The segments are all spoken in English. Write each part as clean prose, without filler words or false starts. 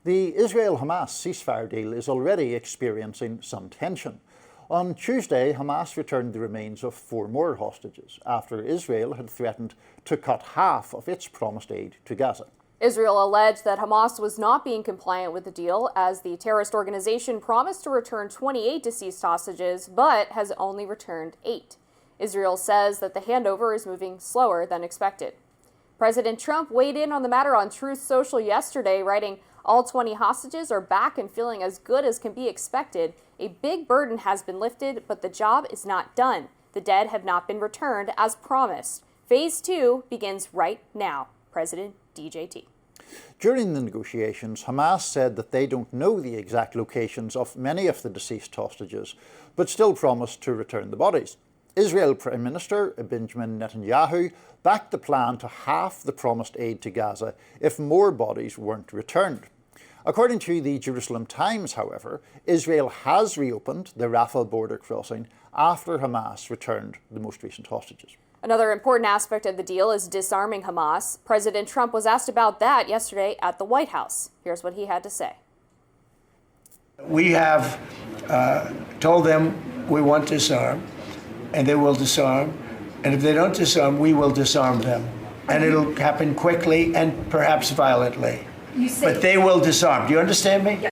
The Israel-Hamas ceasefire deal is already experiencing some tension. On Tuesday, Hamas returned the remains of 4 more hostages after Israel had threatened to cut half of its promised aid to Gaza. Israel alleged that Hamas was not being compliant with the deal as the terrorist organization promised to return 28 deceased hostages, but has only returned 8. Israel says that the handover is moving slower than expected. President Trump weighed in on the matter on Truth Social yesterday, writing, "All 20 hostages are back and feeling as good as can be expected. A big burden has been lifted, but the job is not done. The dead have not been returned as promised. Phase 2 begins right now." President DJT. During the negotiations, Hamas said that they don't know the exact locations of many of the deceased hostages, but still promised to return the bodies. Israel Prime Minister Benjamin Netanyahu backed the plan to halve the promised aid to Gaza if more bodies weren't returned. According to the Jerusalem Times, however, Israel has reopened the Rafah border crossing after Hamas returned the most recent hostages. Another important aspect of the deal is disarming Hamas. President Trump was asked about that yesterday at the White House. Here's what he had to say. We have told them we want to disarm, and they will disarm. And if they don't disarm, we will disarm them. And it'll happen quickly and perhaps violently. But they will disarm. Do you understand me?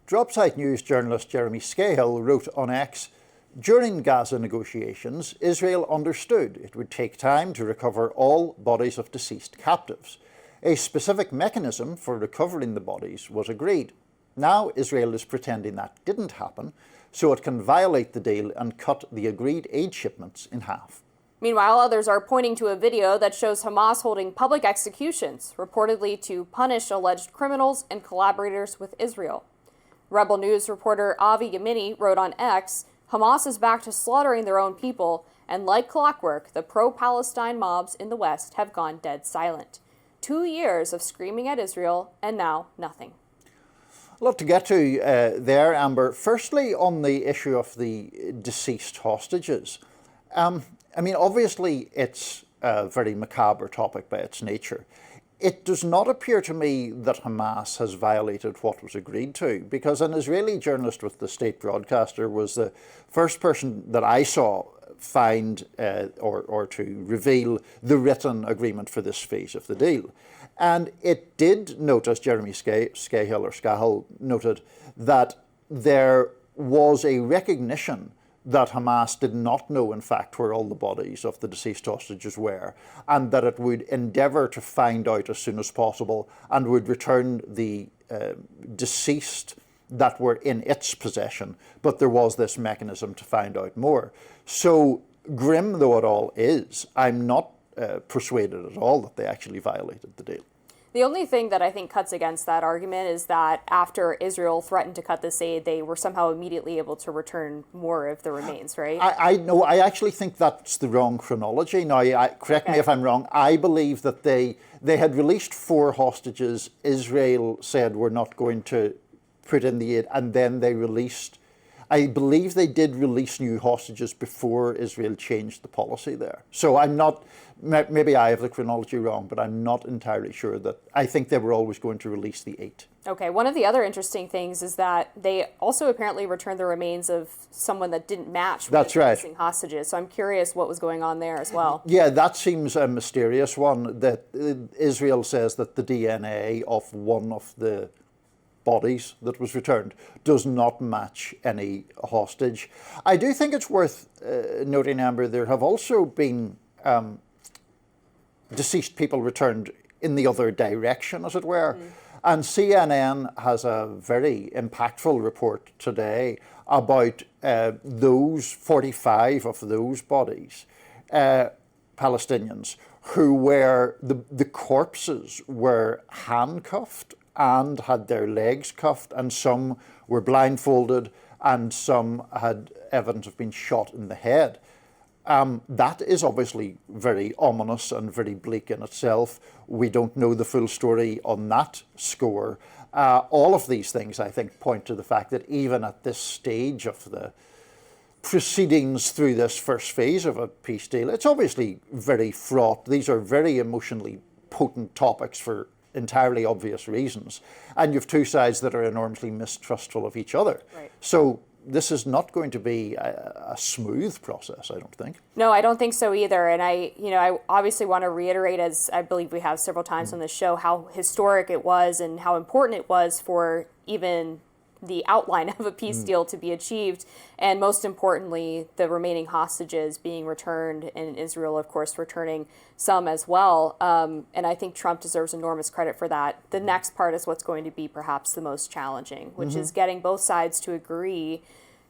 Dropsite News journalist Jeremy Scahill wrote on X, "During Gaza negotiations, Israel understood it would take time to recover all bodies of deceased captives. A specific mechanism for recovering the bodies was agreed. Now Israel is pretending that didn't happen, so it can violate the deal and cut the agreed aid shipments in half." Meanwhile, others are pointing to a video that shows Hamas holding public executions, reportedly to punish alleged criminals and collaborators with Israel. Rebel News reporter Avi Yamini wrote on X, "Hamas is back to slaughtering their own people, and like clockwork, the pro-Palestine mobs in the West have gone dead silent. 2 years of screaming at Israel, and now nothing." A lot to get to there, Amber. Firstly, on the issue of the deceased hostages. Obviously, it's a very macabre topic by its nature. It does not appear to me that Hamas has violated what was agreed to, because an Israeli journalist with the state broadcaster was the first person that I saw find or to reveal the written agreement for this phase of the deal. And it did note, as Jeremy Scahill noted, that there was a recognition that Hamas did not know, in fact, where all the bodies of the deceased hostages were, and that it would endeavour to find out as soon as possible and would return the deceased that were in its possession. But there was this mechanism to find out more. So grim though it all is, I'm not persuaded at all that they actually violated the deal. The only thing that I think cuts against that argument is that after Israel threatened to cut this aid, they were somehow immediately able to return more of the remains, right? I actually think that's the wrong chronology. Now, correct me if I'm wrong. I believe that they had released 4 hostages. Israel said we're not going to put in the aid, and then they released, I believe they did release new hostages before Israel changed the policy there. So I'm not, maybe I have the chronology wrong, but I'm not entirely sure that, I think they were always going to release the 8. Okay, one of the other interesting things is that they also apparently returned the remains of someone that didn't match with the missing hostages. So I'm curious what was going on there as well. Yeah, that seems a mysterious one, that Israel says that the DNA of one of the bodies that was returned does not match any hostage. I do think it's worth noting, Amber, there have also been deceased people returned in the other direction, as it were. And CNN has a very impactful report today about those 45 of those bodies, Palestinians, who were, the corpses were handcuffed and had their legs cuffed, and some were blindfolded, and some had evidence of being shot in the head. That is obviously very ominous and very bleak in itself. We don't know the full story on that score. All of these things, I think, point to the fact that even at this stage of the proceedings through this first phase of a peace deal, it's obviously very fraught. These are very emotionally potent topics for entirely obvious reasons, and you've two sides that are enormously mistrustful of each other. Right. So this is not going to be a smooth process, I don't think. No, I don't think so either. And I obviously want to reiterate, as I believe we have several times on the show, how historic it was and how important it was for even the outline of a peace deal to be achieved, and most importantly, the remaining hostages being returned, and Israel, of course, returning some as well. And I think Trump deserves enormous credit for that. The next part is what's going to be perhaps the most challenging, which is getting both sides to agree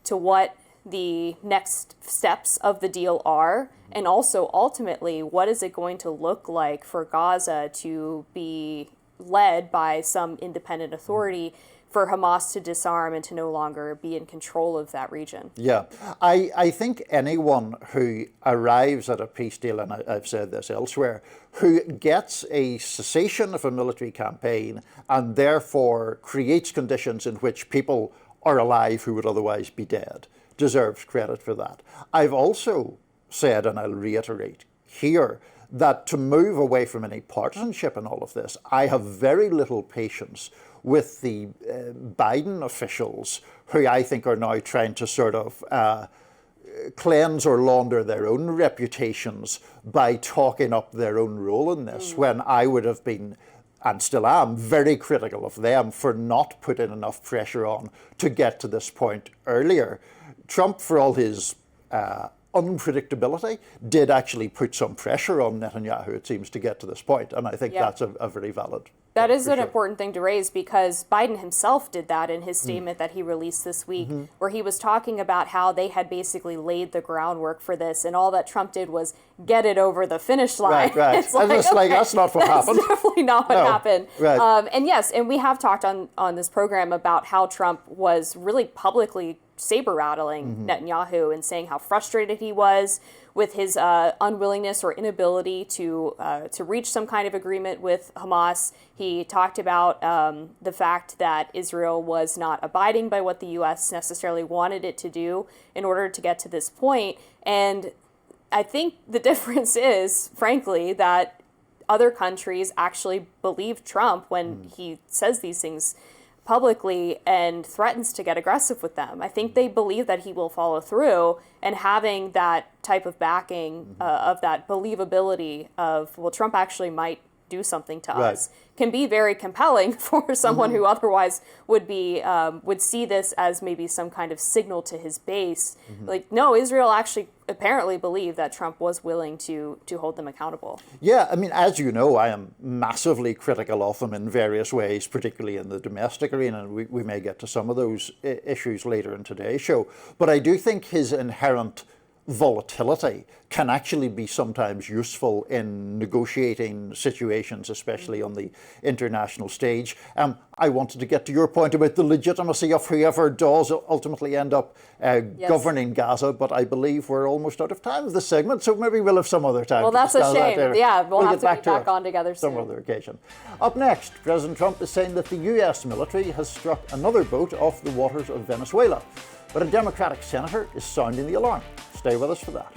to what the next steps of the deal are, and also ultimately, what is it going to look like for Gaza to be led by some independent authority, for Hamas to disarm and to no longer be in control of that region. Yeah, I think anyone who arrives at a peace deal, and I've said this elsewhere, who gets a cessation of a military campaign and therefore creates conditions in which people are alive who would otherwise be dead, deserves credit for that. I've also said, and I'll reiterate here, that to move away from any partisanship in all of this, I have very little patience with the Biden officials who I think are now trying to sort of cleanse or launder their own reputations by talking up their own role in this, when I would have been, and still am, very critical of them for not putting enough pressure on to get to this point earlier. Trump, for all his unpredictability, did actually put some pressure on Netanyahu, it seems, to get to this point, and I think that's a very valid. That is an important thing to raise, because Biden himself did that in his statement that he released this week, where he was talking about how they had basically laid the groundwork for this, and all that Trump did was get it over the finish line. Right. It's like, that's not what happened. That's definitely not what happened. Right. And yes, and we have talked on this program about how Trump was really publicly saber-rattling Netanyahu and saying how frustrated he was with his unwillingness or inability to reach some kind of agreement with Hamas. He talked about the fact that Israel was not abiding by what the U.S. necessarily wanted it to do in order to get to this point. And I think the difference is, frankly, that other countries actually believe Trump when he says these things publicly and threatens to get aggressive with them. I think they believe that he will follow through, and having that type of backing of that believability of, well, Trump actually might do something to us, can be very compelling for someone who otherwise would see this as maybe some kind of signal to his base. Like, no, Israel actually apparently believed that Trump was willing to hold them accountable. Yeah, I mean, as you know, I am massively critical of them in various ways, particularly in the domestic arena, and we may get to some of those issues later in today's show. But I do think his inherent volatility can actually be sometimes useful in negotiating situations, especially on the international stage. I wanted to get to your point about the legitimacy of whoever does ultimately end up governing Gaza, but I believe we're almost out of time with this segment, so maybe we'll have some other time. Well, that's a shame. Yeah, we'll have to get back on together soon. Some other occasion. Up next, President Trump is saying that the U.S. military has struck another boat off the waters of Venezuela, but a Democratic senator is sounding the alarm. Stay with us for that.